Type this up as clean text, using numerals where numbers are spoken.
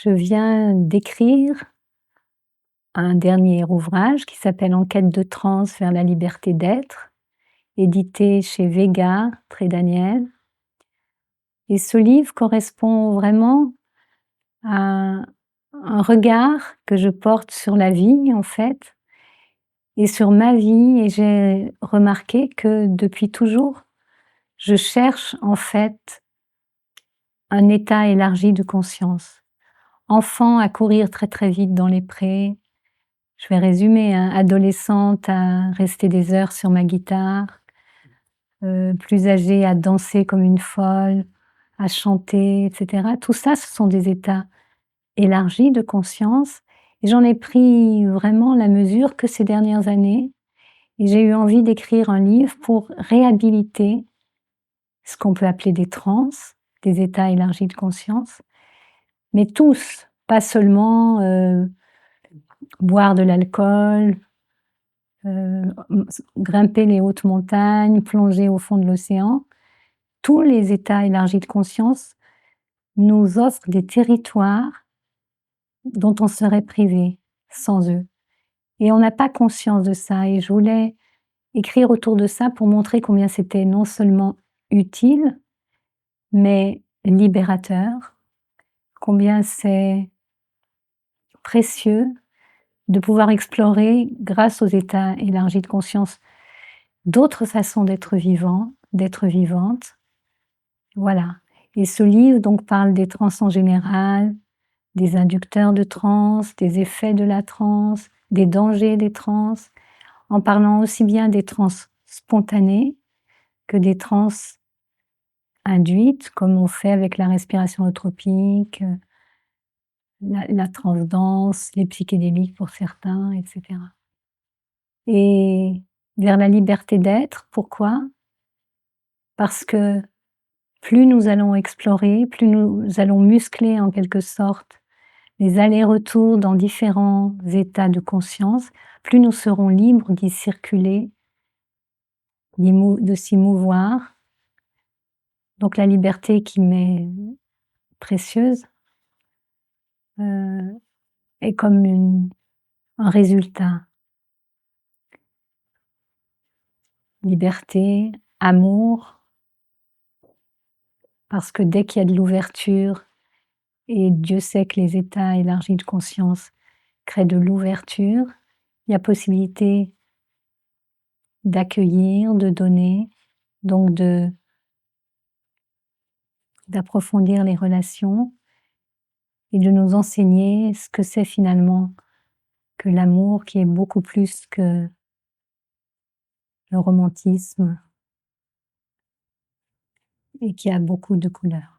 Je viens d'écrire un dernier ouvrage qui s'appelle «En quête de transe vers la liberté d'être», édité chez Vega, Trédaniel. Et ce livre correspond vraiment à un regard que je porte sur la vie, en fait, et sur ma vie. Et j'ai remarqué que depuis toujours, je cherche en fait un état élargi de conscience. Enfant à courir très très vite dans les prés, je vais résumer, hein, adolescente à rester des heures sur ma guitare, plus âgée à danser comme une folle, à chanter, et cetera. Tout ça, ce sont des états élargis de conscience et j'en ai pris vraiment la mesure que ces dernières années et j'ai eu envie d'écrire un livre pour réhabiliter ce qu'on peut appeler des transes, des états élargis de conscience, mais tous, pas seulement boire de l'alcool, grimper les hautes montagnes, plonger au fond de l'océan. Tous les états élargis de conscience nous offrent des territoires dont on serait privé sans eux. Et on n'a pas conscience de ça. Et je voulais écrire autour de ça pour montrer combien c'était non seulement utile, mais libérateur, combien c'est précieux de pouvoir explorer, grâce aux états élargis de conscience, d'autres façons d'être vivant, d'être vivante. Voilà. Et ce livre donc parle des transes en général, des inducteurs de transe, des effets de la transe, des dangers des transes, en parlant aussi bien des transes spontanées que des transes induites, comme on fait avec la respiration holotropique, la transe-danse, les psychédéliques pour certains, etc. Et vers la liberté d'être, pourquoi? Parce que plus nous allons explorer, plus nous allons muscler en quelque sorte les allers-retours dans différents états de conscience, plus nous serons libres d'y circuler, de s'y mouvoir. Donc la liberté qui m'est précieuse est comme un résultat. Liberté, amour, parce que dès qu'il y a de l'ouverture, et Dieu sait que les états élargis de conscience créent de l'ouverture, il y a possibilité d'accueillir, de donner, donc d'approfondir les relations et de nous enseigner ce que c'est finalement que l'amour, qui est beaucoup plus que le romantisme et qui a beaucoup de couleurs.